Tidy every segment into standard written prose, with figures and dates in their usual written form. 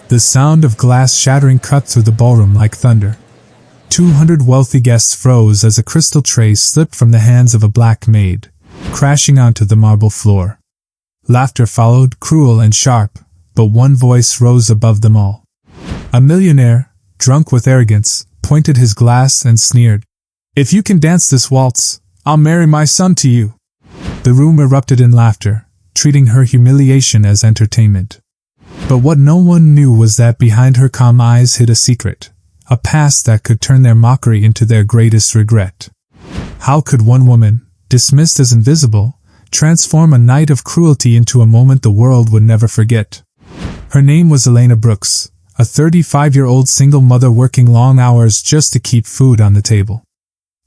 The sound of glass shattering cut through the ballroom like thunder. 200 wealthy guests froze as a crystal tray slipped from the hands of a black maid, crashing onto the marble floor. Laughter followed, cruel and sharp, but one voice rose above them all. A millionaire, drunk with arrogance, pointed his glass and sneered, "If you can dance this waltz, I'll marry my son to you." The room erupted in laughter, treating her humiliation as entertainment. But what no one knew was that behind her calm eyes hid a secret, a past that could turn their mockery into their greatest regret. How could one woman, dismissed as invisible, transform a night of cruelty into a moment the world would never forget? Her name was Elena Brooks, a 35-year-old single mother working long hours just to keep food on the table.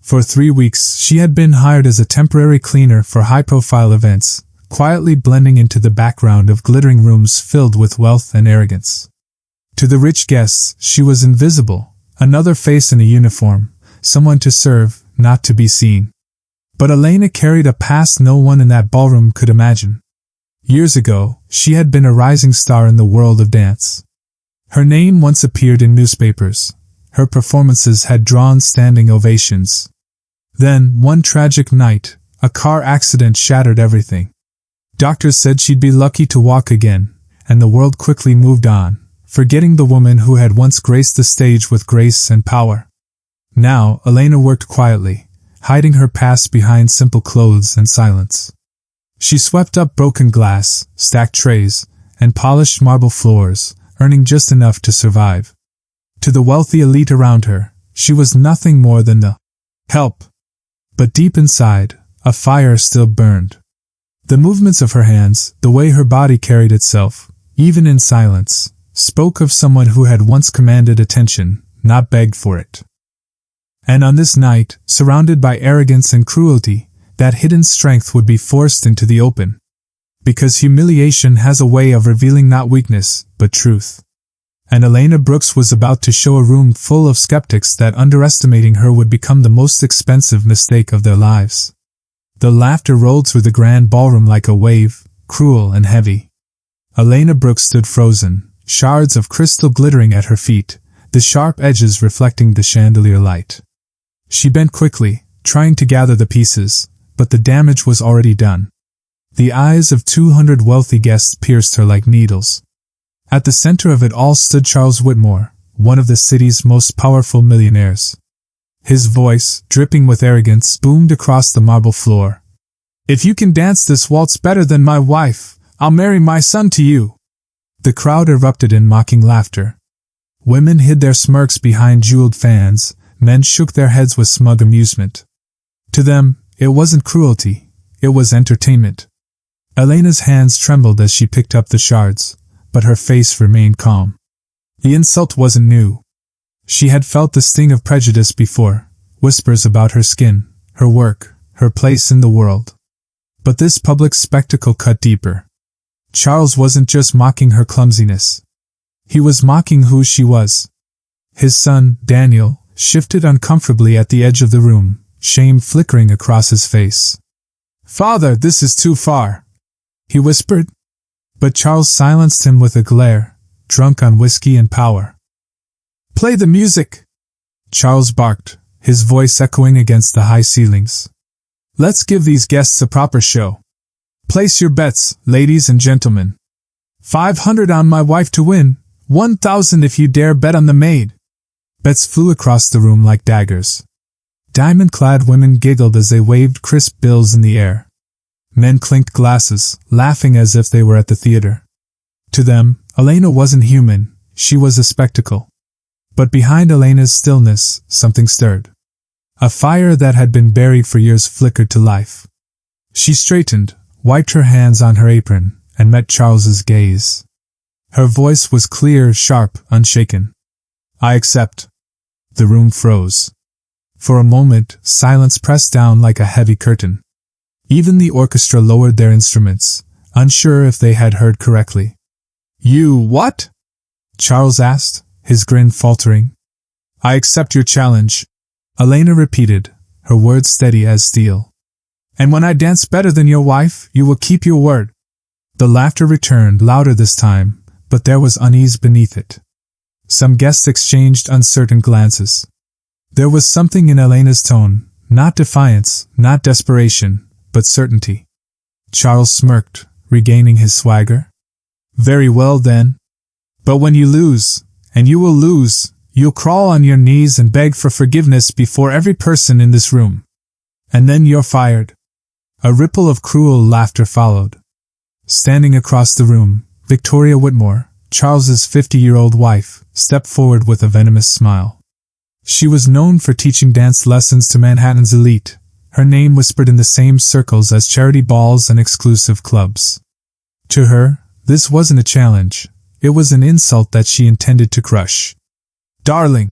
For 3 weeks, she had been hired as a temporary cleaner for high-profile events, quietly blending into the background of glittering rooms filled with wealth and arrogance. To the rich guests, she was invisible, another face in a uniform, someone to serve, not to be seen. But Elena carried a past no one in that ballroom could imagine. Years ago, she had been a rising star in the world of dance. Her name once appeared in newspapers. Her performances had drawn standing ovations. Then, one tragic night, a car accident shattered everything. Doctors said she'd be lucky to walk again, and the world quickly moved on, forgetting the woman who had once graced the stage with grace and power. Now, Elena worked quietly, hiding her past behind simple clothes and silence. She swept up broken glass, stacked trays, and polished marble floors, earning just enough to survive. To the wealthy elite around her, she was nothing more than the help. But deep inside, a fire still burned. The movements of her hands, the way her body carried itself, even in silence, spoke of someone who had once commanded attention, not begged for it. And on this night, surrounded by arrogance and cruelty, that hidden strength would be forced into the open. Because humiliation has a way of revealing not weakness, but truth. And Elena Brooks was about to show a room full of skeptics that underestimating her would become the most expensive mistake of their lives. The laughter rolled through the grand ballroom like a wave, cruel and heavy. Elena Brooks stood frozen, shards of crystal glittering at her feet, the sharp edges reflecting the chandelier light. She bent quickly, trying to gather the pieces, but the damage was already done. The eyes of 200 wealthy guests pierced her like needles. At the center of it all stood Charles Whitmore, one of the city's most powerful millionaires. His voice, dripping with arrogance, boomed across the marble floor. "If you can dance this waltz better than my wife, I'll marry my son to you." The crowd erupted in mocking laughter. Women hid their smirks behind jeweled fans, men shook their heads with smug amusement. To them, it wasn't cruelty, it was entertainment. Elena's hands trembled as she picked up the shards, but her face remained calm. The insult wasn't new. She had felt the sting of prejudice before, whispers about her skin, her work, her place in the world. But this public spectacle cut deeper. Charles wasn't just mocking her clumsiness. He was mocking who she was. His son, Daniel, shifted uncomfortably at the edge of the room, shame flickering across his face. "Father, this is too far," he whispered. But Charles silenced him with a glare, drunk on whiskey and power. "Play the music," Charles barked, his voice echoing against the high ceilings. "Let's give these guests a proper show. Place your bets, ladies and gentlemen. 500 on my wife to win, 1,000 if you dare bet on the maid." Bets flew across the room like daggers. Diamond-clad women giggled as they waved crisp bills in the air. Men clinked glasses, laughing as if they were at the theater. To them, Elena wasn't human, she was a spectacle. But behind Elena's stillness, something stirred. A fire that had been buried for years flickered to life. She straightened, wiped her hands on her apron, and met Charles's gaze. Her voice was clear, sharp, unshaken. "I accept." The room froze. For a moment, silence pressed down like a heavy curtain. Even the orchestra lowered their instruments, unsure if they had heard correctly. "You what?" Charles asked, his grin faltering. "I accept your challenge," Elena repeated, her words steady as steel. "And when I dance better than your wife, you will keep your word." The laughter returned, louder this time, but there was unease beneath it. Some guests exchanged uncertain glances. There was something in Elena's tone, not defiance, not desperation, but certainty. Charles smirked, regaining his swagger. Very well then. But when you lose, and you will lose, you'll crawl on your knees and beg for forgiveness before every person in this room. And then you're fired. A ripple of cruel laughter followed. Standing across the room, Victoria Whitmore, Charles's 50-year-old wife, stepped forward with a venomous smile. She was known for teaching dance lessons to Manhattan's elite, her name whispered in the same circles as charity balls and exclusive clubs. To her, this wasn't a challenge, it was an insult that she intended to crush. "Darling,"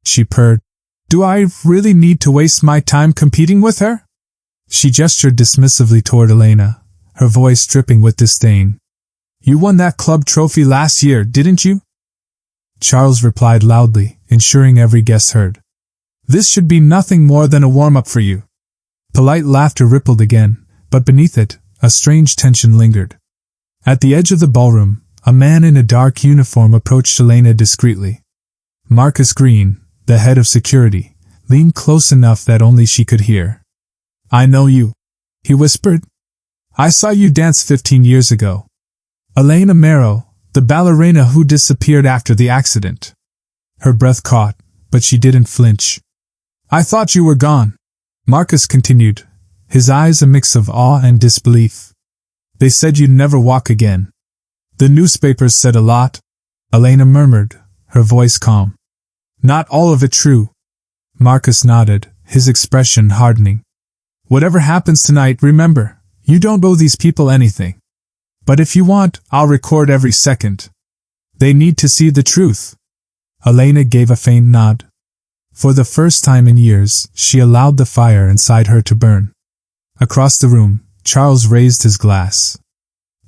she purred, "do I really need to waste my time competing with her?" She gestured dismissively toward Elena, her voice dripping with disdain. "You won that club trophy last year, didn't you?" Charles replied loudly, ensuring every guest heard. "This should be nothing more than a warm-up for you." Polite laughter rippled again, but beneath it, a strange tension lingered. At the edge of the ballroom, a man in a dark uniform approached Elena discreetly. Marcus Green, the head of security, leaned close enough that only she could hear. "I know you," he whispered. "I saw you dance 15 years ago. Elena Merrill, the ballerina who disappeared after the accident." Her breath caught, but she didn't flinch. "I thought you were gone," Marcus continued, his eyes a mix of awe and disbelief. "They said you'd never walk again." "The newspapers said a lot," Elena murmured, her voice calm. "Not all of it true." Marcus nodded, his expression hardening. "Whatever happens tonight, remember, you don't owe these people anything. But if you want, I'll record every second. They need to see the truth." Elena gave a faint nod. For the first time in years, she allowed the fire inside her to burn. Across the room, Charles raised his glass.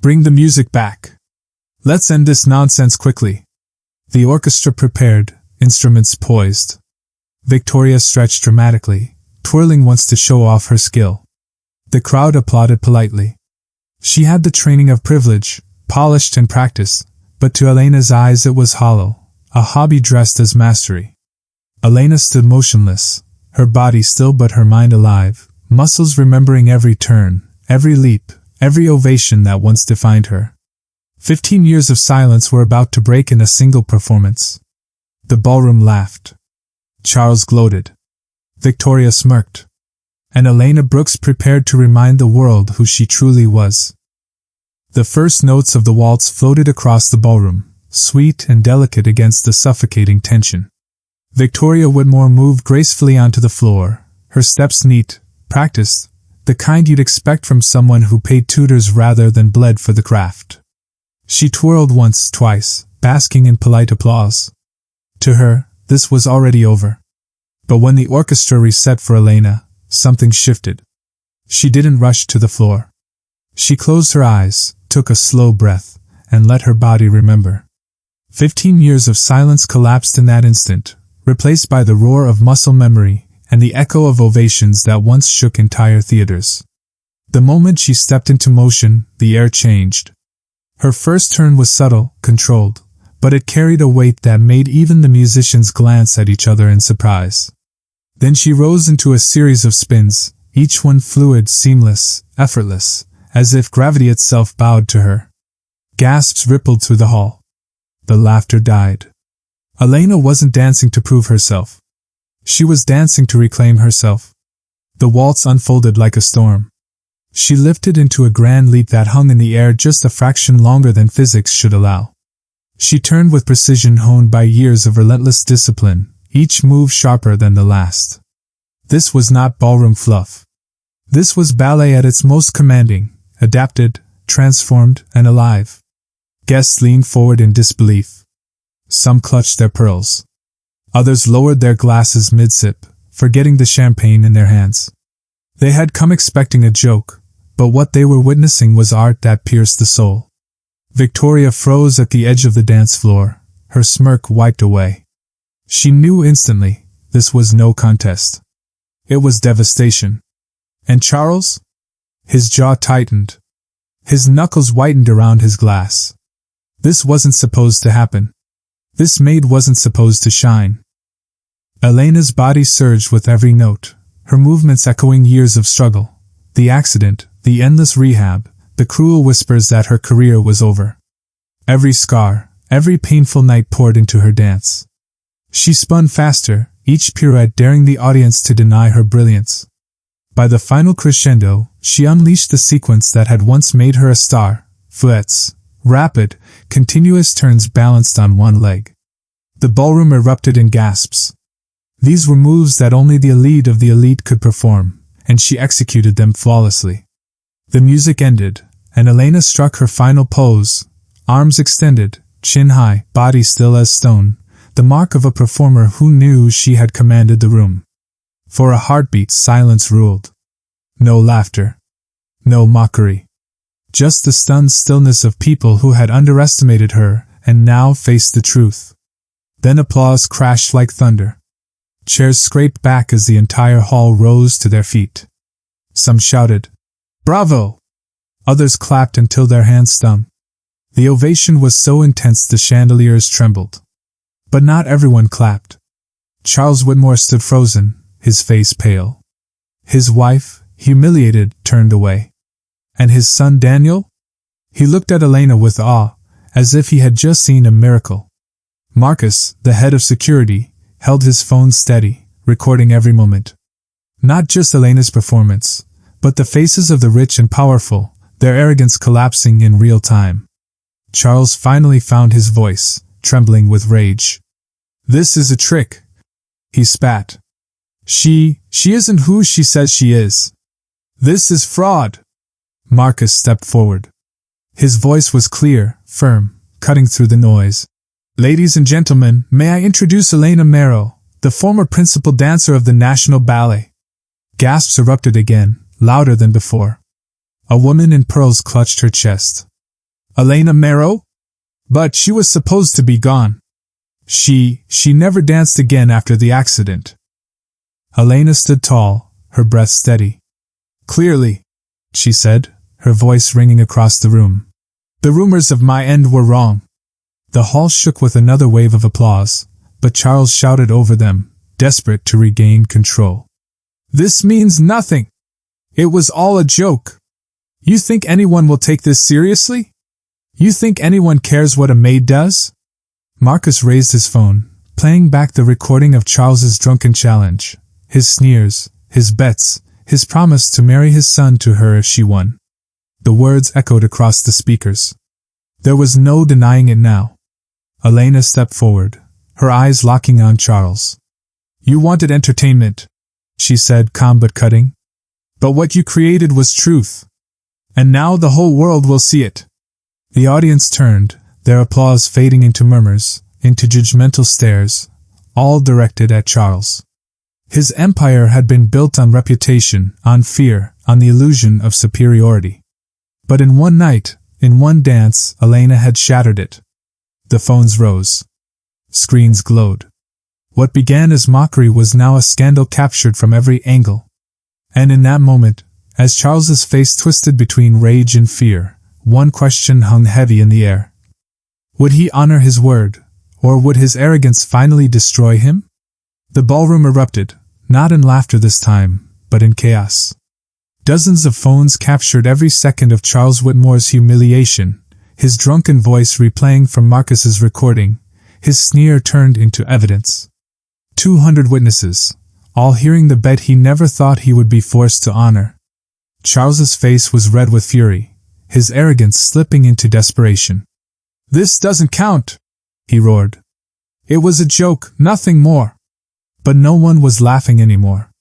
"Bring the music back. Let's end this nonsense quickly." The orchestra prepared, instruments poised. Victoria stretched dramatically, twirling once to show off her skill. The crowd applauded politely. She had the training of privilege, polished and practiced, but to Elena's eyes it was hollow, a hobby dressed as mastery. Elena stood motionless, her body still but her mind alive, muscles remembering every turn, every leap, every ovation that once defined her. 15 years of silence were about to break in a single performance. The ballroom laughed. Charles gloated. Victoria smirked. And Elena Brooks prepared to remind the world who she truly was. The first notes of the waltz floated across the ballroom, sweet and delicate against the suffocating tension. Victoria Whitmore moved gracefully onto the floor, her steps neat, practiced, the kind you'd expect from someone who paid tutors rather than bled for the craft. She twirled once, twice, basking in polite applause. To her, this was already over. But when the orchestra reset for Elena, something shifted. She didn't rush to the floor. She closed her eyes, took a slow breath, and let her body remember. 15 years of silence collapsed in that instant, replaced by the roar of muscle memory and the echo of ovations that once shook entire theaters. The moment she stepped into motion, the air changed. Her first turn was subtle, controlled, but it carried a weight that made even the musicians glance at each other in surprise. Then she rose into a series of spins, each one fluid, seamless, effortless, as if gravity itself bowed to her. Gasps rippled through the hall. The laughter died. Elena wasn't dancing to prove herself. She was dancing to reclaim herself. The waltz unfolded like a storm. She lifted into a grand leap that hung in the air just a fraction longer than physics should allow. She turned with precision honed by years of relentless discipline, each move sharper than the last. This was not ballroom fluff. This was ballet at its most commanding, adapted, transformed, and alive. Guests leaned forward in disbelief. Some clutched their pearls. Others lowered their glasses mid-sip, forgetting the champagne in their hands. They had come expecting a joke, but what they were witnessing was art that pierced the soul. Victoria froze at the edge of the dance floor, her smirk wiped away. She knew instantly, this was no contest. It was devastation. And Charles? His jaw tightened. His knuckles whitened around his glass. This wasn't supposed to happen. This maid wasn't supposed to shine. Elena's body surged with every note, her movements echoing years of struggle. The accident, the endless rehab, the cruel whispers that her career was over. Every scar, every painful night poured into her dance. She spun faster, each pirouette daring the audience to deny her brilliance. By the final crescendo, she unleashed the sequence that had once made her a star, fouettes, rapid, continuous turns balanced on one leg. The ballroom erupted in gasps. These were moves that only the elite of the elite could perform, and she executed them flawlessly. The music ended, and Elena struck her final pose, arms extended, chin high, body still as stone, the mark of a performer who knew she had commanded the room. For a heartbeat, silence ruled. No laughter. No mockery. Just the stunned stillness of people who had underestimated her and now faced the truth. Then applause crashed like thunder. Chairs scraped back as the entire hall rose to their feet. Some shouted, "Bravo!" Others clapped until their hands stung. The ovation was so intense the chandeliers trembled. But not everyone clapped. Charles Whitmore stood frozen, his face pale. His wife, humiliated, turned away. And his son Daniel? He looked at Elena with awe, as if he had just seen a miracle. Marcus, the head of security, held his phone steady, recording every moment. Not just Elena's performance, but the faces of the rich and powerful, their arrogance collapsing in real time. Charles finally found his voice, trembling with rage. "This is a trick," he spat. She isn't who she says she is. This is fraud." Marcus stepped forward. His voice was clear, firm, cutting through the noise. "Ladies and gentlemen, may I introduce Elena Mero, the former principal dancer of the National Ballet." Gasps erupted again, louder than before. A woman in pearls clutched her chest. "Elena Mero? But she was supposed to be gone. She never danced again after the accident." Elena stood tall, her breath steady. "Clearly," she said, her voice ringing across the room. "The rumors of my end were wrong." The hall shook with another wave of applause, but Charles shouted over them, desperate to regain control. "This means nothing. It was all a joke. You think anyone will take this seriously? You think anyone cares what a maid does?" Marcus raised his phone, playing back the recording of Charles's drunken challenge, his sneers, his bets, his promise to marry his son to her if she won. The words echoed across the speakers. There was no denying it now. Elena stepped forward, her eyes locking on Charles. "You wanted entertainment," she said, calm but cutting. "But what you created was truth. And now the whole world will see it." The audience turned, their applause fading into murmurs, into judgmental stares, all directed at Charles. His empire had been built on reputation, on fear, on the illusion of superiority. But in one night, in one dance, Elena had shattered it. The phones rose. Screens glowed. What began as mockery was now a scandal captured from every angle. And in that moment, as Charles's face twisted between rage and fear, one question hung heavy in the air. Would he honor his word, or would his arrogance finally destroy him? The ballroom erupted, not in laughter this time, but in chaos. Dozens of phones captured every second of Charles Whitmore's humiliation, his drunken voice replaying from Marcus's recording, his sneer turned into evidence. 200 witnesses, all hearing the bet he never thought he would be forced to honor. Charles's face was red with fury, his arrogance slipping into desperation. "This doesn't count," he roared. "It was a joke, nothing more." But no one was laughing anymore.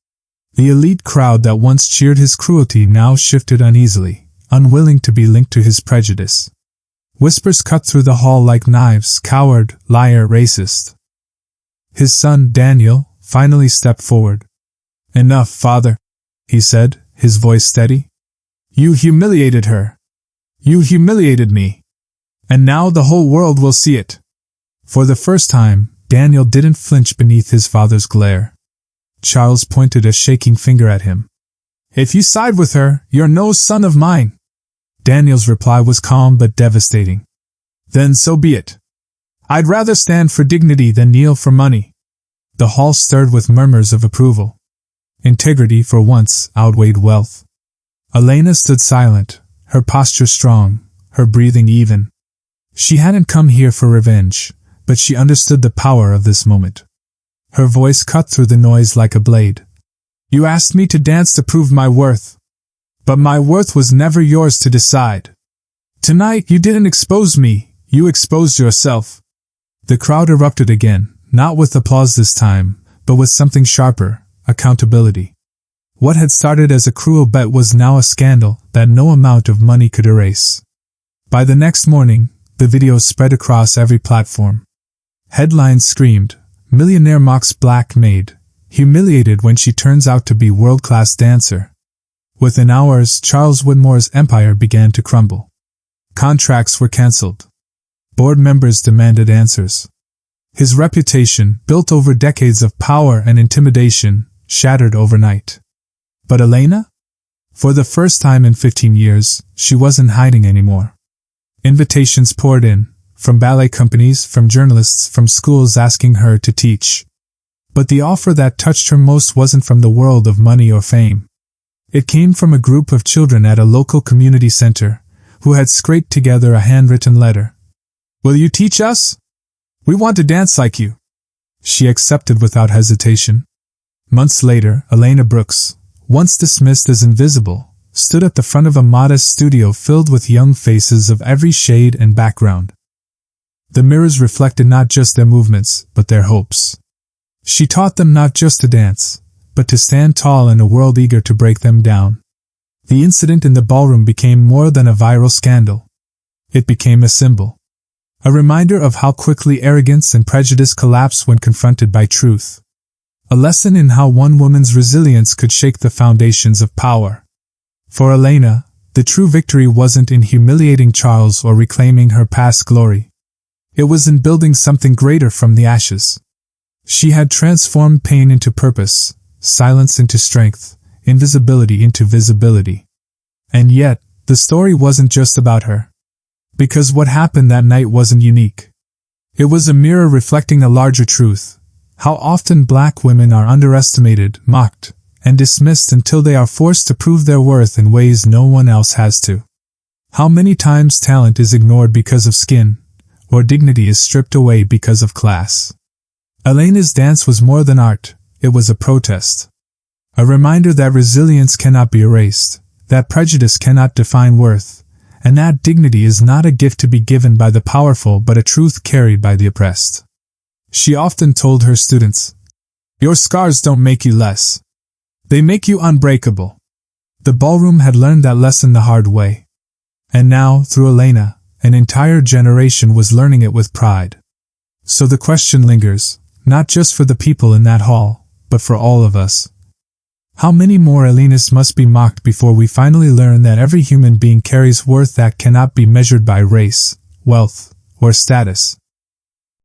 The elite crowd that once cheered his cruelty now shifted uneasily, unwilling to be linked to his prejudice. Whispers cut through the hall like knives: "Coward, liar, racist." His son, Daniel, finally stepped forward. "Enough, father," he said, his voice steady. "You humiliated her. You humiliated me. And now the whole world will see it." For the first time, Daniel didn't flinch beneath his father's glare. Charles pointed a shaking finger at him. "If you side with her, you're no son of mine." Daniel's reply was calm but devastating. Then so be it. I'd rather stand for dignity than kneel for money. The hall stirred with murmurs of approval. Integrity for once outweighed wealth. Elena stood silent, her posture strong, her breathing even. She hadn't come here for revenge, but she understood the power of this moment. Her voice cut through the noise like a blade. You asked me to dance to prove my worth. But my worth was never yours to decide. Tonight you didn't expose me, you exposed yourself. The crowd erupted again, not with applause this time, but with something sharper, accountability. What had started as a cruel bet was now a scandal that no amount of money could erase. By the next morning, the video spread across every platform. Headlines screamed, "Millionaire mocks Black Maid, humiliated when she turns out to be world-class dancer." Within hours, Charles Whitmore's empire began to crumble. Contracts were cancelled. Board members demanded answers. His reputation, built over decades of power and intimidation, shattered overnight. But Elena? For the first time in 15 years, she wasn't hiding anymore. Invitations poured in, from ballet companies, from journalists, from schools asking her to teach. But the offer that touched her most wasn't from the world of money or fame. It came from a group of children at a local community center, who had scraped together a handwritten letter. "Will you teach us? We want to dance like you." She accepted without hesitation. Months later, Elena Brooks, once dismissed as invisible, stood at the front of a modest studio filled with young faces of every shade and background. The mirrors reflected not just their movements, but their hopes. She taught them not just to dance, but to stand tall in a world eager to break them down. The incident in the ballroom became more than a viral scandal. It became a symbol. A reminder of how quickly arrogance and prejudice collapse when confronted by truth. A lesson in how one woman's resilience could shake the foundations of power. For Elena, the true victory wasn't in humiliating Charles or reclaiming her past glory. It was in building something greater from the ashes. She had transformed pain into purpose, silence into strength, invisibility into visibility. And yet, the story wasn't just about her. Because what happened that night wasn't unique. It was a mirror reflecting a larger truth. How often Black women are underestimated, mocked, and dismissed until they are forced to prove their worth in ways no one else has to. How many times talent is ignored because of skin, or dignity is stripped away because of class. Elena's dance was more than art, it was a protest. A reminder that resilience cannot be erased, that prejudice cannot define worth, and that dignity is not a gift to be given by the powerful but a truth carried by the oppressed. She often told her students, "Your scars don't make you less. They make you unbreakable." The ballroom had learned that lesson the hard way. And now, through Elena, an entire generation was learning it with pride. So the question lingers, not just for the people in that hall, but for all of us. How many more Elenas must be mocked before we finally learn that every human being carries worth that cannot be measured by race, wealth, or status?